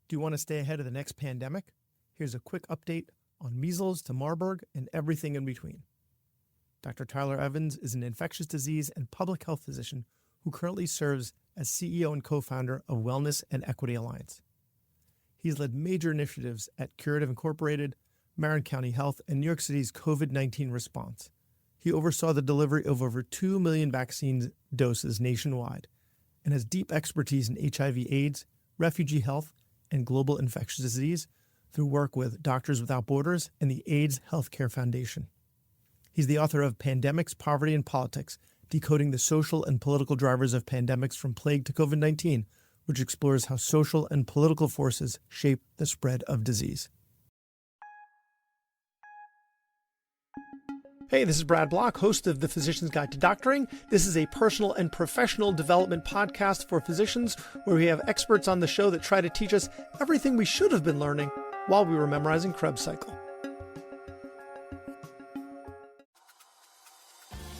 Do you want to stay ahead of the next pandemic? Here's a quick update on measles to Marburg and everything in between. Dr. Tyler Evans is an infectious disease and public health physician who currently serves as CEO and co-founder of Wellness and Equity Alliance. He's led major initiatives at Curative Incorporated, Marin County Health, and New York City's COVID-19 response. He oversaw the delivery of over 2 million vaccine doses nationwide and has deep expertise in HIV/AIDS, refugee health, and global infectious disease through work with Doctors Without Borders and the AIDS Healthcare Foundation. He's the author of Pandemics, Poverty, and Politics, Decoding the Social and Political Drivers of Pandemics from Plague to COVID-19, which explores how social and political forces shape the spread of disease. Hey, this is Brad Block, host of The Physician's Guide to Doctoring. This is a personal and professional development podcast for physicians where we have experts on the show that try to teach us everything we should have been learning while we were memorizing Krebs cycle.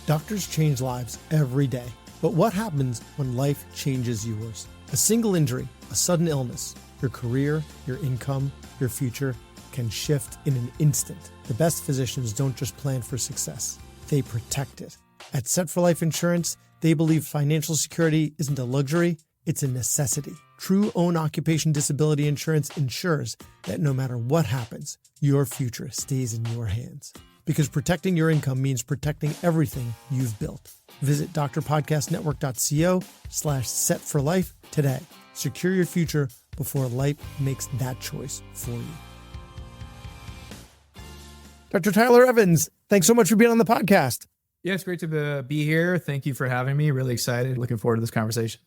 Doctors change lives every day, but what happens when life changes yours? A single injury, a sudden illness, your career, your income, your future can shift in an instant. The best physicians don't just plan for success, they protect it. At Set for Life Insurance, they believe financial security isn't a luxury, it's a necessity. True own occupation disability insurance ensures that no matter what happens, your future stays in your hands. Because protecting your income means protecting everything you've built. Visit drpodcastnetwork.co/setforlife today. Secure your future before life makes that choice for you. Dr. Tyler Evans, thanks so much for being on the podcast. Yeah, it's great to be here. Thank you for having me. Really excited. Looking forward to this conversation.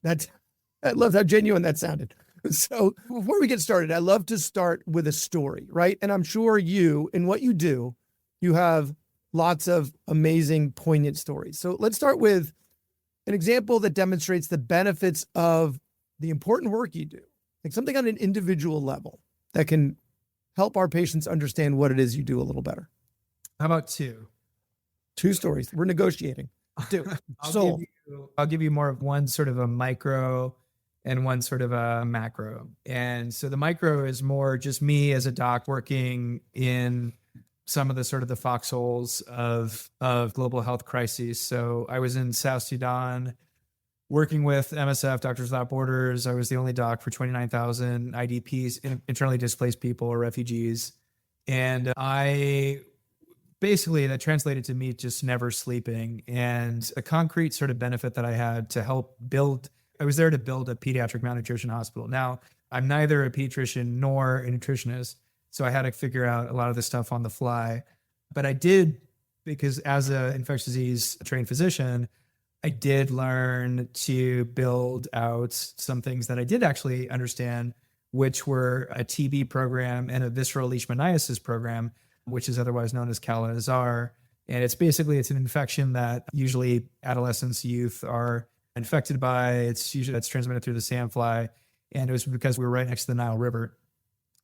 I loved how genuine that sounded. So before we get started, I love to start with a story, right? And I'm sure you, in what you do, you have lots of amazing, poignant stories. So let's start with an example that demonstrates the benefits of the important work you do, like something on an individual level that can help our patients understand what it is you do a little better. How about two? Two stories. We're negotiating. Two. I'll give you more of one sort of a micro and one sort of a macro. And so the micro is more just me as a doc working in some of the sort of the foxholes of global health crises. So I was in South Sudan working with MSF, Doctors Without Borders. I was the only doc for 29,000 IDPs, internally displaced people or refugees. And that translated to me just never sleeping. And a concrete sort of benefit that I had to help build, I was there to build a pediatric malnutrition hospital. Now, I'm neither a pediatrician nor a nutritionist, so I had to figure out a lot of this stuff on the fly. But I did, because as an infectious disease trained physician, I did learn to build out some things that I did actually understand, which were a TB program and a visceral leishmaniasis program, which is otherwise known as Kala-Azar. And it's an infection that usually adolescents, youth are infected by. It's transmitted through the sandfly. And it was because we were right next to the Nile River.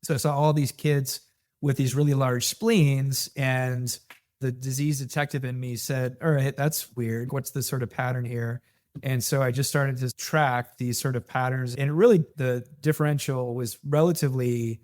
So I saw all these kids with these really large spleens, and the disease detective in me said, all right, that's weird. What's the sort of pattern here? And so I just started to track these sort of patterns. And really the differential was relatively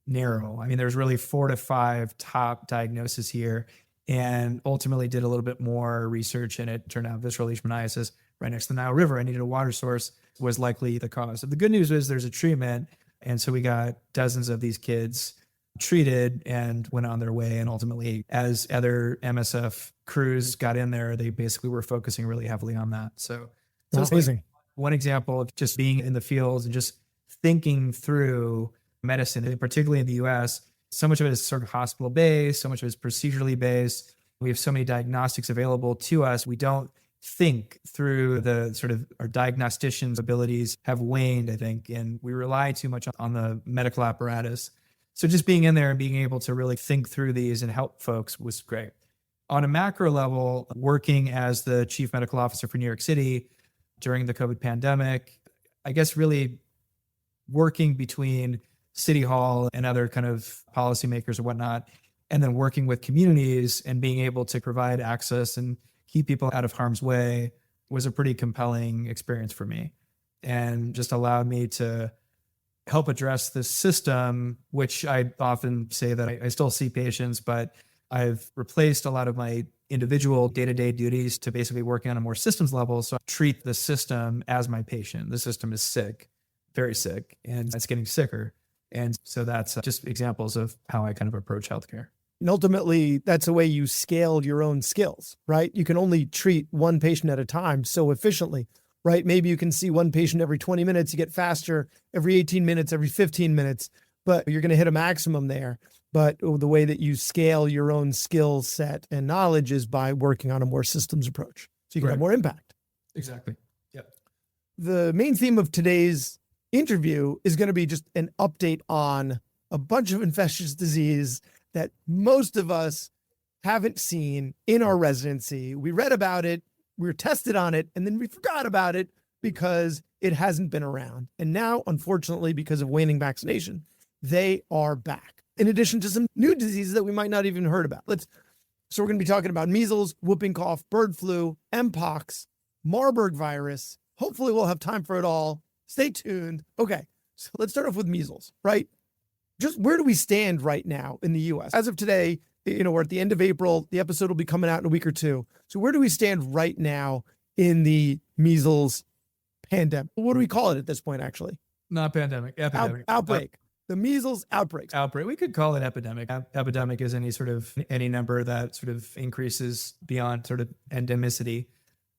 narrow. I mean, there's really 4 to 5 top diagnoses here, and ultimately did a little bit more research, and it turned out visceral leishmaniasis right next to the Nile River. I needed a water source was likely the cause. So the good news is there's a treatment. And so we got dozens of these kids treated and went on their way. And ultimately, as other MSF crews got in there, they basically were focusing really heavily on that. So that's amazing. One example of just being in the fields and just thinking through medicine, and particularly in the US, so much of it is sort of hospital based, so much of it is procedurally based. We have so many diagnostics available to us. We don't think through the sort of our diagnosticians' abilities have waned, I think, and we rely too much on the medical apparatus. So just being in there and being able to really think through these and help folks was great. On a macro level, working as the chief medical officer for New York City during the COVID pandemic, I guess really working between City Hall and other kind of policymakers or whatnot, and then working with communities and being able to provide access and keep people out of harm's way was a pretty compelling experience for me, and just allowed me to help address the system, which I often say that I still see patients, but I've replaced a lot of my individual day-to-day duties to basically working on a more systems level. So I treat the system as my patient. The system is sick, very sick, and it's getting sicker. And so that's just examples of how I kind of approach healthcare. And ultimately, that's the way you scale your own skills, right? You can only treat one patient at a time so efficiently, right? Maybe you can see one patient every 20 minutes, you get faster every 18 minutes, every 15 minutes, but you're going to hit a maximum there. But the way that you scale your own skill set and knowledge is by working on a more systems approach. So you can have more impact. Exactly. Yep. The main theme of today's interview is going to be just an update on a bunch of infectious disease that most of us haven't seen in our residency. We read about it, we were tested on it, and then we forgot about it because it hasn't been around. And now, unfortunately, because of waning vaccination, they are back. In addition to some new diseases that we might not even heard about. So we're going to be talking about measles, whooping cough, bird flu, Mpox, Marburg virus. Hopefully we'll have time for it all. Stay tuned. Okay, so let's start off with measles, right? Just where do we stand right now in the U.S.? As of today, we're at the end of April. The episode will be coming out in a week or two. So where do we stand right now in the measles pandemic? What do we call it at this point, actually? Not pandemic, epidemic. Outbreak. The measles outbreaks. Outbreak. We could call it epidemic. Epidemic is any number that sort of increases beyond sort of endemicity.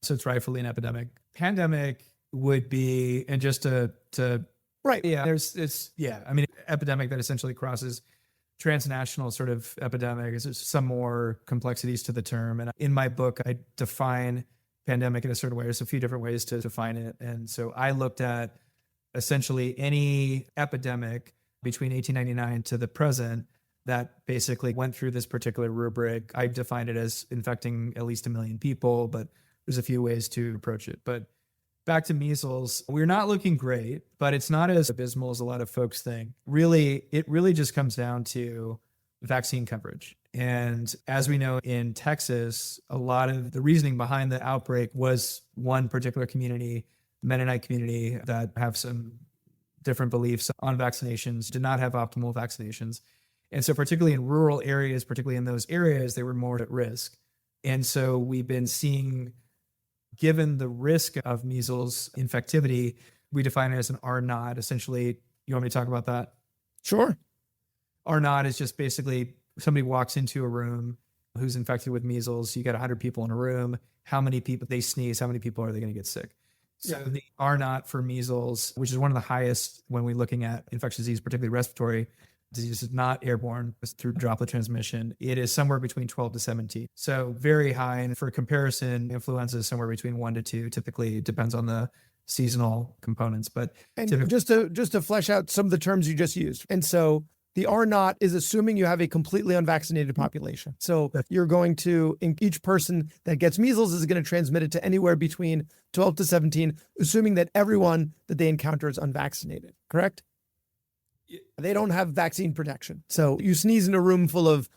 So it's rightfully an epidemic. Pandemic would be, and just to right. Yeah, I mean, epidemic that essentially crosses transnational sort of epidemic. There's some more complexities to the term. And in my book, I define pandemic in a certain way. There's a few different ways to define it. And so I looked at essentially any epidemic between 1899 to the present that basically went through this particular rubric. I defined it as infecting at least 1 million people, but there's a few ways to approach it. But back to measles, we're not looking great, but it's not as abysmal as a lot of folks think. It really just comes down to vaccine coverage. And as we know in Texas, a lot of the reasoning behind the outbreak was one particular community, Mennonite community, that have some different beliefs on vaccinations, did not have optimal vaccinations. And so particularly in rural areas, particularly in those areas, they were more at risk. And so we've been seeing, given the risk of measles infectivity, we define it as an R0. Essentially, you want me to talk about that? Sure. R0 is just basically somebody walks into a room who's infected with measles. You got 100 people in a room. How many people, they sneeze, how many people are they going to get sick? So the R0 for measles, which is one of the highest when we're looking at infectious disease, particularly respiratory disease, is not airborne, it's through droplet transmission. It is somewhere between 12 to 17. So very high. And for comparison, influenza is somewhere between 1 to 2. Typically, it depends on the seasonal components. But just to flesh out some of the terms you just used. And so the R0 is assuming you have a completely unvaccinated population. So you're going to, in each person that gets measles is going to transmit it to anywhere between 12 to 17, assuming that everyone that they encounter is unvaccinated, correct? They don't have vaccine protection. So you sneeze in a room full of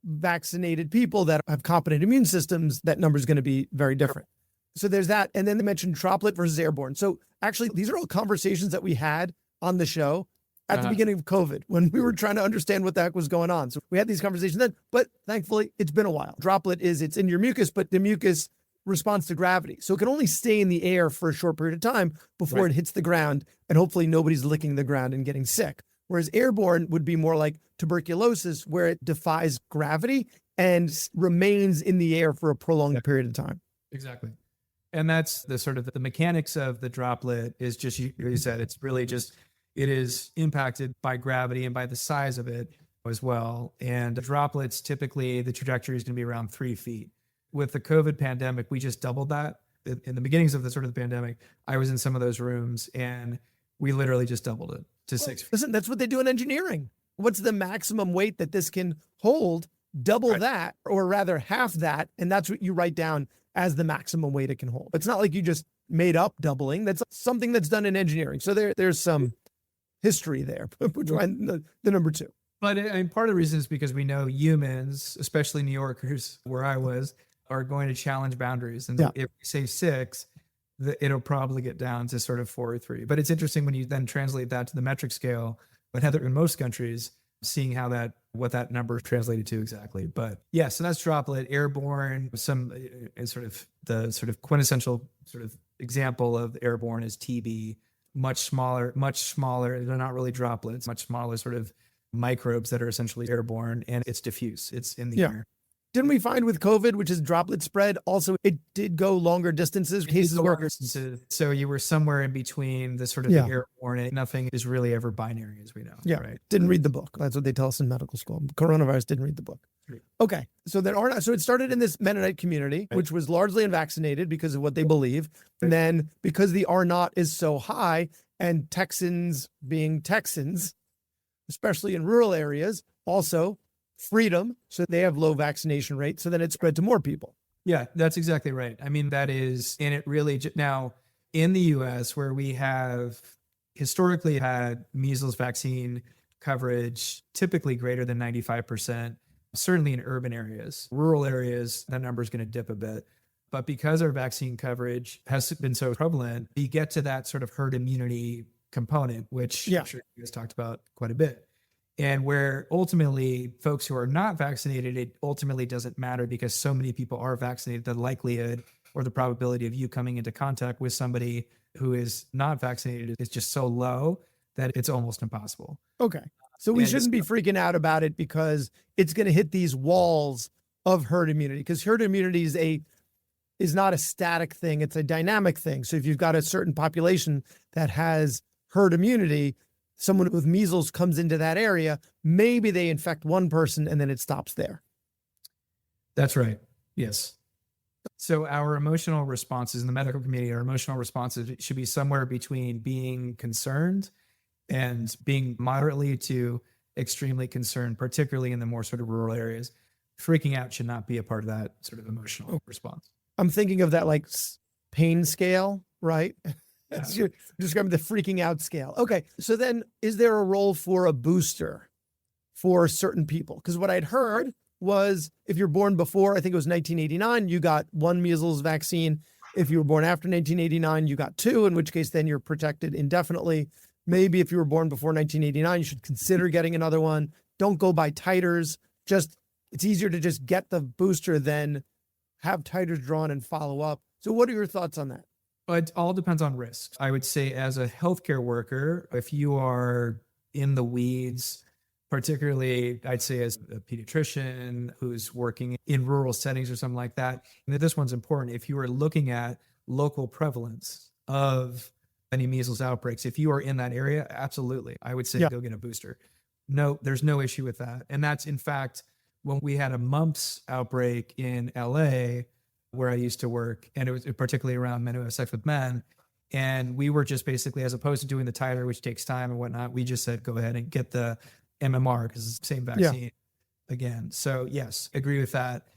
vaccinated people that have competent immune systems, that number is going to be very different. So there's that. And then they mentioned droplet versus airborne. So actually, these are all conversations that we had on the show at the beginning of COVID, when we were trying to understand what the heck was going on. So we had these conversations then, but thankfully it's been a while. Droplet it's in your mucus, but the mucus responds to gravity. So it can only stay in the air for a short period of time before it hits the ground, and hopefully nobody's licking the ground and getting sick. Whereas airborne would be more like tuberculosis, where it defies gravity and remains in the air for a prolonged period of time. Exactly. And that's the sort of the mechanics of the droplet is just, you said, it's really just, it is impacted by gravity and by the size of it as well. And droplets, typically the trajectory is going to be around 3 feet. With the COVID pandemic, we just doubled that. In the beginnings of the sort of the pandemic, I was in some of those rooms and we literally just doubled it to 6 feet. Listen, that's what they do in engineering. What's the maximum weight that this can hold? Double that, or rather half that. And that's what you write down as the maximum weight it can hold. It's not like you just made up doubling. That's something that's done in engineering. So there's some history there, the number 2. But part of the reason is because we know humans, especially New Yorkers, where I was, are going to challenge boundaries. And if we say 6, it'll probably get down to sort of 4 or 3. But it's interesting when you then translate that to the metric scale, but Heather, in most countries, seeing what that number is translated to exactly. But yeah, so that's droplet, airborne. Some sort of the sort of quintessential sort of example of airborne is TB, much smaller. They're not really droplets, much smaller sort of microbes that are essentially airborne, and it's diffuse. It's in the air. Didn't we find with COVID, which is droplet spread, also it did go longer distances? Cases were so you were somewhere in between the sort of the airborne, and nothing is really ever binary, as we know. Yeah, right. Didn't read the book. That's what they tell us in medical school. Coronavirus, didn't read the book. Okay, so so it started in this Mennonite community, which was largely unvaccinated because of what they believe, and then because the R naught is so high, and Texans being Texans, especially in rural areas, also freedom, so they have low vaccination rates, so then it spread to more people. Yeah, that's exactly right. I mean, that is, and it really, now in the US, where we have historically had measles vaccine coverage typically greater than 95%, certainly in urban areas. Rural areas, that number is going to dip a bit. But because our vaccine coverage has been so prevalent, you get to that sort of herd immunity component, which I'm sure you guys talked about quite a bit. And where ultimately folks who are not vaccinated, it ultimately doesn't matter because so many people are vaccinated, the likelihood or the probability of you coming into contact with somebody who is not vaccinated is just so low that it's almost impossible. Okay. So we shouldn't be freaking out about it because it's going to hit these walls of herd immunity, because herd immunity is not a static thing. It's a dynamic thing. So if you've got a certain population that has herd immunity, someone with measles comes into that area, maybe they infect one person and then it stops there. That's right. Yes. So our emotional responses in the medical community, our emotional responses should be somewhere between being concerned and being moderately to extremely concerned, particularly in the more sort of rural areas. Freaking out should not be a part of that sort of emotional response. I'm thinking of that like pain scale, right? You're describing the freaking out scale. Okay. So then is there a role for a booster for certain people? Because what I'd heard was if you're born before, I think it was 1989, you got one measles vaccine. If you were born after 1989, you got two, in which case then you're protected indefinitely. Maybe if you were born before 1989, you should consider getting another one. Don't go by titers. It's easier to just get the booster than have titers drawn and follow up. So what are your thoughts on that? It all depends on risk. I would say as a healthcare worker, if you are in the weeds, particularly I'd say as a pediatrician who's working in rural settings or something like that, and this one's important. If you are looking at local prevalence of any measles outbreaks, if you are in that area, absolutely, I would say go get a booster. No, there's no issue with that. And that's in fact, when we had a mumps outbreak in LA, where I used to work, and it was particularly around men who have sex with men. And we were just basically, as opposed to doing the titer, which takes time and whatnot, we just said, go ahead and get the MMR because it's the same vaccine again. So yes, agree with that.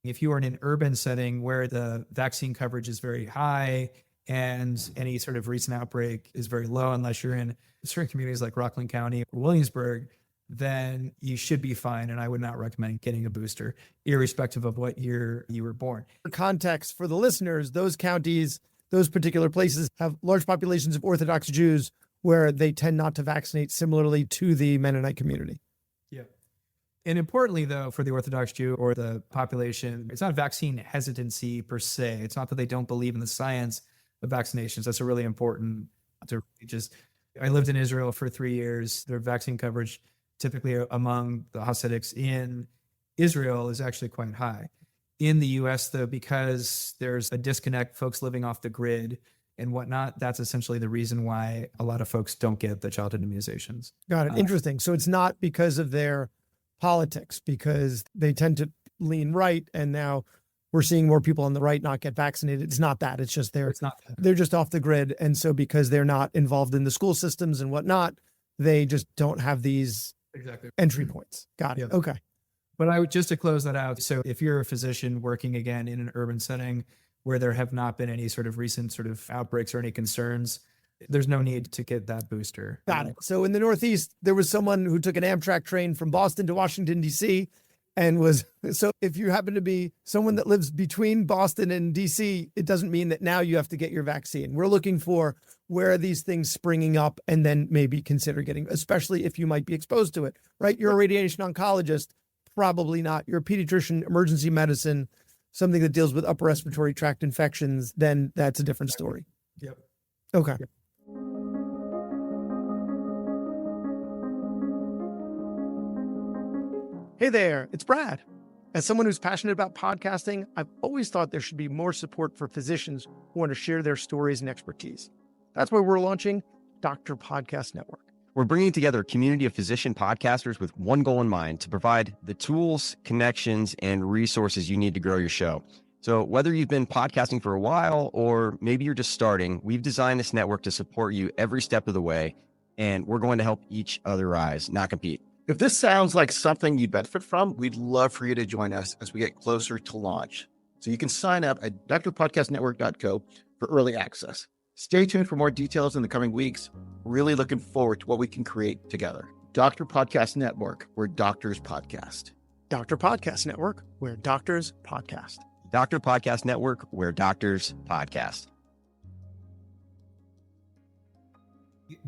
If you are in an urban setting where the vaccine coverage is very high and any sort of recent outbreak is very low, unless you're in certain communities like Rockland County or Williamsburg, then you should be fine. And I would not recommend getting a booster, irrespective of what year you were born. For context for the listeners, those counties, those particular places have large populations of Orthodox Jews where they tend not to vaccinate, similarly to the Mennonite community. Yeah. And importantly, though, for the Orthodox Jew or the population, it's not vaccine hesitancy per se. It's not that they don't believe in the science of vaccinations. That's a really important to just. I lived in Israel for 3 years. Their vaccine coverage typically among the Hasidics in Israel is actually quite high. In the US, though, because there's a disconnect, folks living off the grid and whatnot, that's essentially the reason why a lot of folks don't get the childhood immunizations. Got it. Interesting. So it's not because of their politics, because they tend to lean right, and now we're seeing more people on the right not get vaccinated. It's not that. It's just they're just off the grid. And so because they're not involved in the school systems and whatnot, they just don't have these entry points. Got it. Yeah. Okay. But I would, just to close that out. So if you're a physician working again in an urban setting where there have not been any sort of recent sort of outbreaks or any concerns, there's no need to get that booster. Got it. So in the Northeast, there was someone who took an Amtrak train from Boston to Washington, D.C., and so if you happen to be someone that lives between Boston and DC, it doesn't mean that now you have to get your vaccine. We're looking for where are these things springing up, and then maybe consider getting, especially if you might be exposed to it, right? You're a radiation oncologist, probably not. You're a pediatrician, emergency medicine, something that deals with upper respiratory tract infections, then that's a different story. Yep. Okay. Yep. Hey there, it's Brad. As someone who's passionate about podcasting, I've always thought there should be more support for physicians who want to share their stories and expertise. That's why we're launching Doctor Podcast Network. We're bringing together a community of physician podcasters with one goal in mind: to provide the tools, connections, and resources you need to grow your show. So whether you've been podcasting for a while or maybe you're just starting, we've designed this network to support you every step of the way, and we're going to help each other rise, not compete. If this sounds like something you'd benefit from, we'd love for you to join us as we get closer to launch. So you can sign up at drpodcastnetwork.co for early access. Stay tuned for more details in the coming weeks. Really looking forward to what we can create together. Doctor Podcast Network, where doctors podcast. Doctor Podcast Network, where doctors podcast. Doctor Podcast Network, where doctors podcast.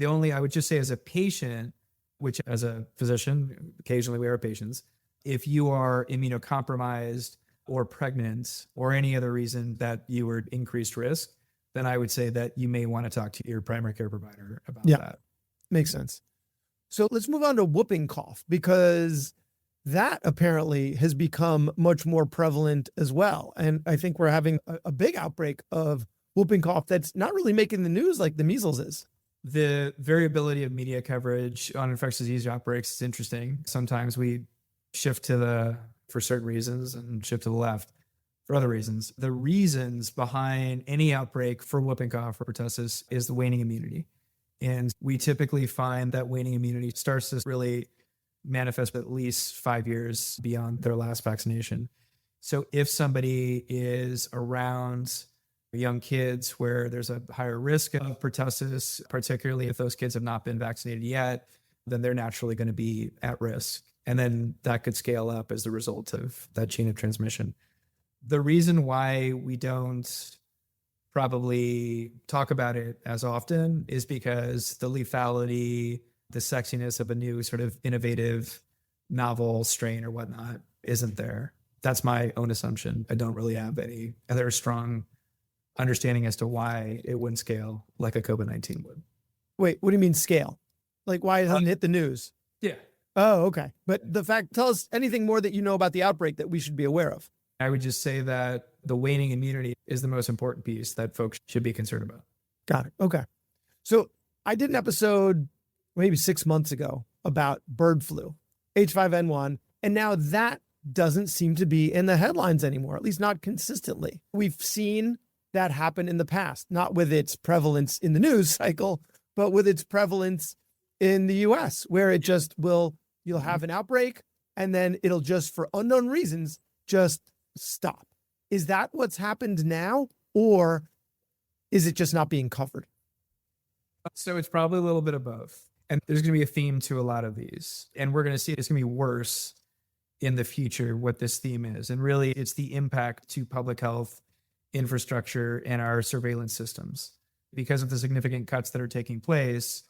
I would just say as a patient, which as a physician, occasionally we are patients, if you are immunocompromised or pregnant or any other reason that you were at increased risk, then I would say that you may want to talk to your primary care provider about that. Makes sense. So let's move on to whooping cough, because that apparently has become much more prevalent as well. And I think we're having a big outbreak of whooping cough that's not really making the news like the measles is. The variability of media coverage on infectious disease outbreaks is interesting. Sometimes we shift for certain reasons and shift to the left for other reasons. The reasons behind any outbreak for whooping cough or pertussis is the waning immunity. And we typically find that waning immunity starts to really manifest at least 5 years beyond their last vaccination. So if somebody is around young kids where there's a higher risk of pertussis, particularly if those kids have not been vaccinated yet, then they're naturally going to be at risk. And then that could scale up as the result of that chain of transmission. The reason why we don't probably talk about it as often is because the lethality, the sexiness of a new sort of innovative novel strain or whatnot isn't there. That's my own assumption. I don't really have any other strong understanding as to why it wouldn't scale like a COVID-19 would. Wait, what do you mean scale? Like why it hasn't hit the news? Yeah. Oh, okay. But tell us anything more that you know about the outbreak that we should be aware of. I would just say that the waning immunity is the most important piece that folks should be concerned about. Got it. Okay. So I did an episode maybe 6 months ago about bird flu, H5N1, and now that doesn't seem to be in the headlines anymore, at least not consistently. We've seen that happen in the past, not with its prevalence in the news cycle, but with its prevalence in the US, where it just you'll have an outbreak and then it'll just, for unknown reasons, just stop. Is that what's happened now, or is it just not being covered? So it's probably a little bit of both. And there's going to be a theme to a lot of these. And we're going to see it's going to be worse in the future what this theme is. And really, it's the impact to public health infrastructure and our surveillance systems. Because of the significant cuts that are taking place,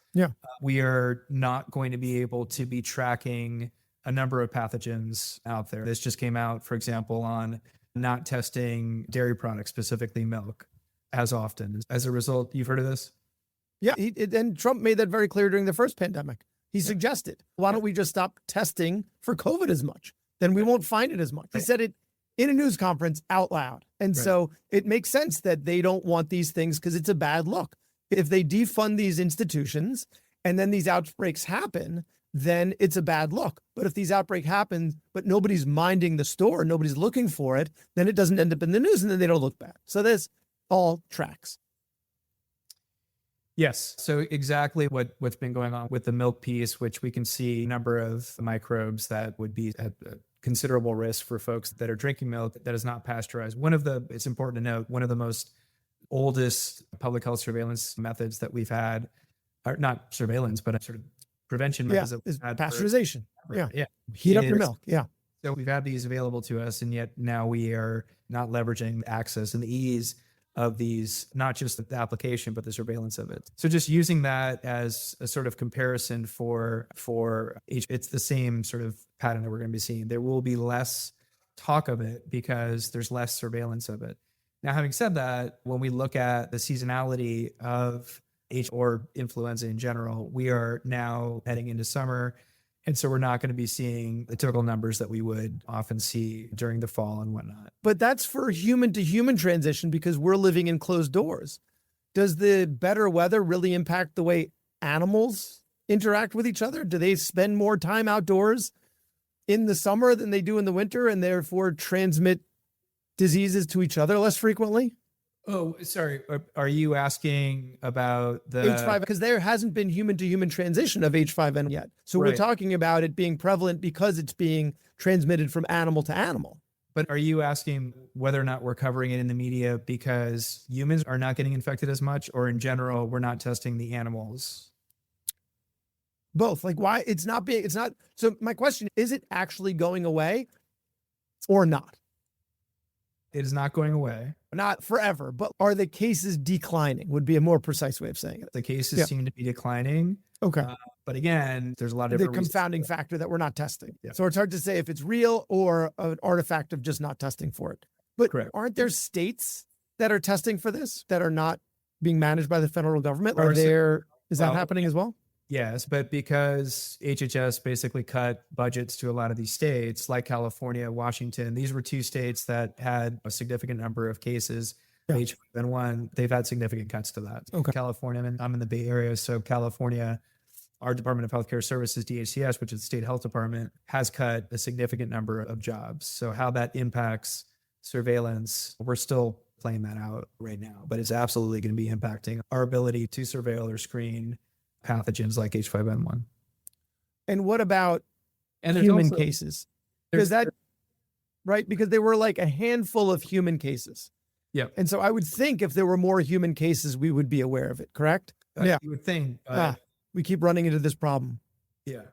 we are not going to be able to be tracking a number of pathogens out there. This just came out, for example, on not testing dairy products, specifically milk, as often. As a result, you've heard of this? Yeah, and Trump made that very clear during the first pandemic. He suggested, why don't we just stop testing for COVID as much? Then we won't find it as much. He said it in a news conference out loud. And so it makes sense that they don't want these things because it's a bad look. If they defund these institutions and then these outbreaks happen, then it's a bad look. But if these outbreaks happen, but nobody's minding the store, nobody's looking for it, then it doesn't end up in the news and then they don't look bad. So this all tracks. Yes. So exactly what's been going on with the milk piece, which we can see a number of microbes that would be at considerable risk for folks that are drinking milk that is not pasteurized. It's important to note, one of the most oldest public health surveillance methods that we've had, or not surveillance, but a sort of prevention methods that we've is had pasteurization. Yeah. Heat up your milk. Yeah. So we've had these available to us, and yet now we are not leveraging the access and the ease of these, not just the application, but the surveillance of it. So just using that as a sort of comparison for each, it's the same sort of pattern that we're going to be seeing. There will be less talk of it because there's less surveillance of it. Now, having said that, when we look at the seasonality of or influenza in general, we are now heading into summer. And so we're not going to be seeing the typical numbers that we would often see during the fall and whatnot. But that's for human to human transition because we're living in closed doors. Does the better weather really impact the way animals interact with each other? Do they spend more time outdoors in the summer than they do in the winter and therefore transmit diseases to each other less frequently? Oh, sorry. Are you asking about the H5? Because there hasn't been human to human transition of H5N1 yet. So Right. we're talking about it being prevalent because it's being transmitted from animal to animal. But are you asking whether or not we're covering it in the media because humans are not getting infected as much, or in general, we're not testing the animals? Both. Like why it's not. So my question, is it actually going away or not? It is not going away. Not forever, but are the cases declining would be a more precise way of saying it. The cases Yeah. seem to be declining. Okay. But again, there's a lot of The different reasons. confounding factor that we're not testing. Yeah. So it's hard to say if it's real or an artifact of just not testing for it. But Correct. aren't there states that are testing for this that are not being managed by the federal government? Or Is that well, happening as well? Yes, but because HHS basically cut budgets to a lot of these states, like California, Washington, these were two states that had a significant number of cases. Yeah. H5N1, they've had significant cuts to that. Okay. California, and I'm in the Bay Area, so California, our Department of Healthcare Services, DHCS, which is the state health department, has cut a significant number of jobs. So how that impacts surveillance, we're still playing that out right now, but it's absolutely going to be impacting our ability to surveil or screen pathogens like H5N1. And what about And there's human also- cases? Because because there were like a handful of human cases. Yeah. And so I would think if there were more human cases, we would be aware of it, correct? Yeah. You would think. We keep running into this problem. Yeah.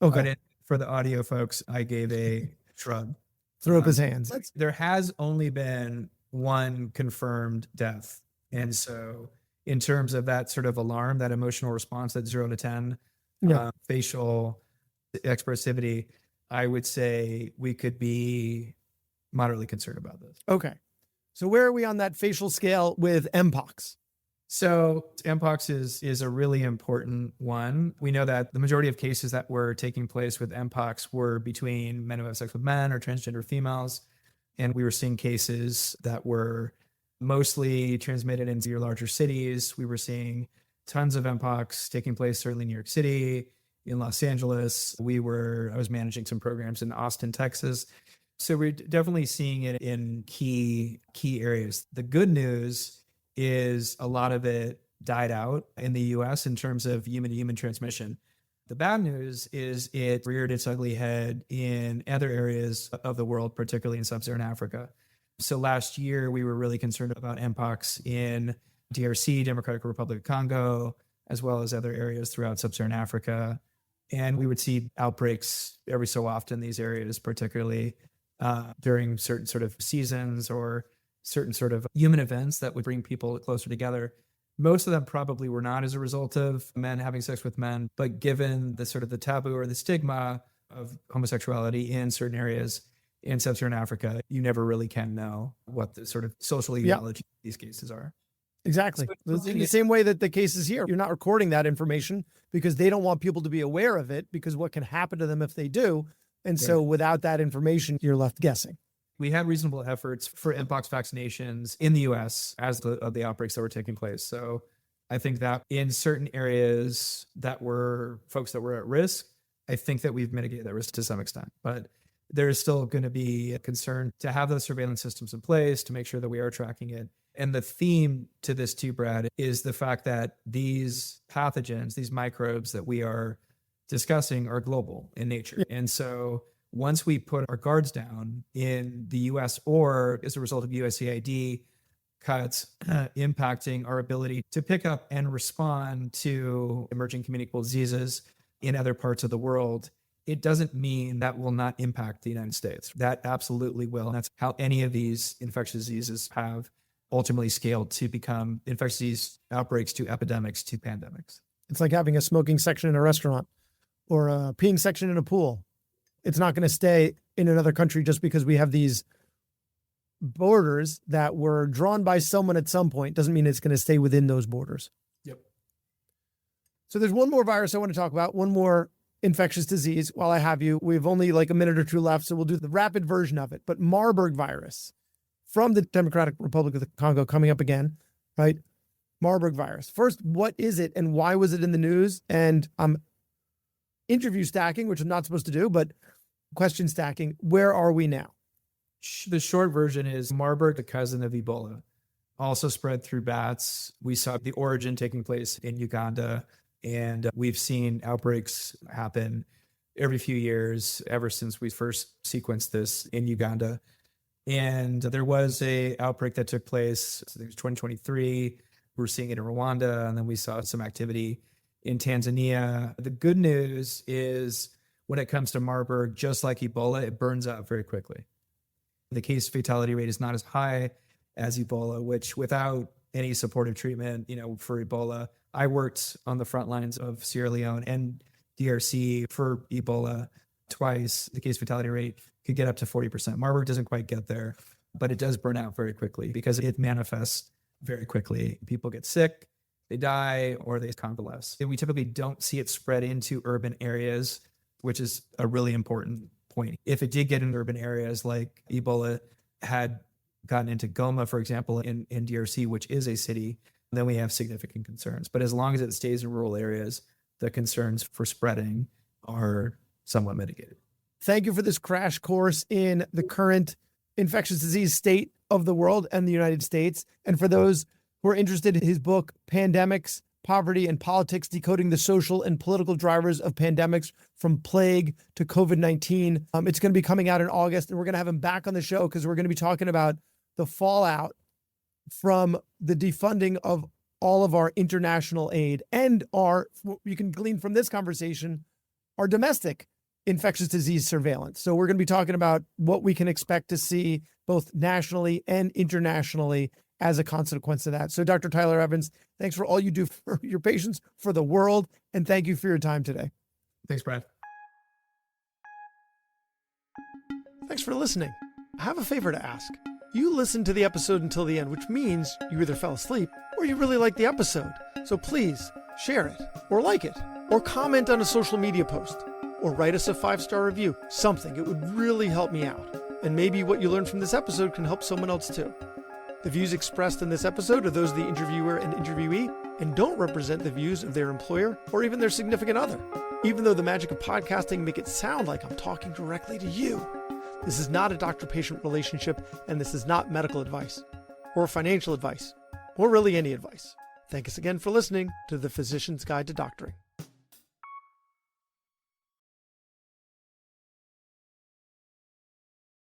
Okay. But for the audio folks, I gave a shrug. Threw up his hands. There has only been one confirmed death. And so in terms of that sort of alarm, that emotional response, that 0 to 10, Yeah. facial expressivity, I would say we could be moderately concerned about this. Okay. So where are we on that facial scale with Mpox? So Mpox is a really important one. We know that the majority of cases that were taking place with Mpox were between men who have sex with men or transgender females. And we were seeing cases that were mostly transmitted into your larger cities. We were seeing tons of Mpox taking place, certainly in New York City, in Los Angeles. I was managing some programs in Austin, Texas. So we're definitely seeing it in key areas. The good news is a lot of it died out in the US in terms of human to human transmission. The bad news is it reared its ugly head in other areas of the world, particularly in sub-Saharan Africa. So last year, we were really concerned about Mpox in DRC, Democratic Republic of Congo, as well as other areas throughout sub-Saharan Africa. And we would see outbreaks every so often in these areas, particularly during certain sort of seasons or certain sort of human events that would bring people closer together. Most of them probably were not as a result of men having sex with men, but given the sort of the taboo or the stigma of homosexuality in certain areas in sub-Saharan Africa, you never really can know what the sort of social etiology of these cases are. Exactly. So In the same way that the case is here, you're not recording that information because they don't want people to be aware of it because what can happen to them if they do. And so without that information, you're left guessing. We had reasonable efforts for Mpox vaccinations in the US as of the outbreaks that were taking place. So I think that in certain areas that were folks that were at risk, I think that we've mitigated that risk to some extent. But there is still going to be a concern to have those surveillance systems in place to make sure that we are tracking it. And the theme to this too, Brad, is the fact that these pathogens, these microbes that we are discussing are global in nature. And so once we put our guards down in the US or as a result of USAID cuts impacting our ability to pick up and respond to emerging communicable diseases in other parts of the world, it doesn't mean that will not impact the United States. That absolutely will. And that's how any of these infectious diseases have ultimately scaled to become infectious disease outbreaks to epidemics to pandemics. It's like having a smoking section in a restaurant or a peeing section in a pool. It's not going to stay in another country just because we have these borders that were drawn by someone at some point. Doesn't mean it's going to stay within those borders. Yep. So there's one more virus I want to talk about, one more infectious disease. While I have you, we have only like a minute or two left, so we'll do the rapid version of it. But Marburg virus from the Democratic Republic of the Congo coming up again, right? Marburg virus. First, what is it and why was it in the news? And I'm interview stacking, which I'm not supposed to do, but question stacking. Where are we now? The short version is Marburg, the cousin of Ebola, also spread through bats. We saw the origin taking place in Uganda, and we've seen outbreaks happen every few years ever since we first sequenced this in Uganda. And there was a outbreak that took place, I think it was 2023. We're seeing it in Rwanda, and then we saw some activity in Tanzania. The good news is when it comes to Marburg, just like Ebola, it burns out very quickly. The case fatality rate is not as high as Ebola, which without any supportive treatment, for Ebola, I worked on the front lines of Sierra Leone and DRC for Ebola twice. The case fatality rate could get up to 40%. Marburg doesn't quite get there, but it does burn out very quickly because it manifests very quickly. People get sick, they die, or they convalesce. And we typically don't see it spread into urban areas, which is a really important point. If it did get in urban areas like Ebola had gotten into Goma, for example, in DRC, which is a city, then we have significant concerns. But as long as it stays in rural areas, the concerns for spreading are somewhat mitigated. Thank you for this crash course in the current infectious disease state of the world and the United States. And for those who are interested in his book, Pandemics, Poverty and Politics, Decoding the Social and Political Drivers of Pandemics from Plague to COVID-19. It's going to be coming out in August, and we're going to have him back on the show because we're going to be talking about the fallout from the defunding of all of our international aid and you can glean from this conversation, our domestic infectious disease surveillance. So we're going to be talking about what we can expect to see both nationally and internationally as a consequence of that. So Dr. Tyler Evans, thanks for all you do for your patients, for the world, and thank you for your time today. Thanks, Brad. Thanks for listening. I have a favor to ask. You listened to the episode until the end, which means you either fell asleep or you really liked the episode. So please share it or like it or comment on a social media post or write us a 5-star review, something. It would really help me out. And maybe what you learned from this episode can help someone else too. The views expressed in this episode are those of the interviewer and interviewee and don't represent the views of their employer or even their significant other. Even though the magic of podcasting make it sound like I'm talking directly to you, this is not a doctor-patient relationship, and this is not medical advice or financial advice or really any advice. Thank us again for listening to The Physician's Guide to Doctoring.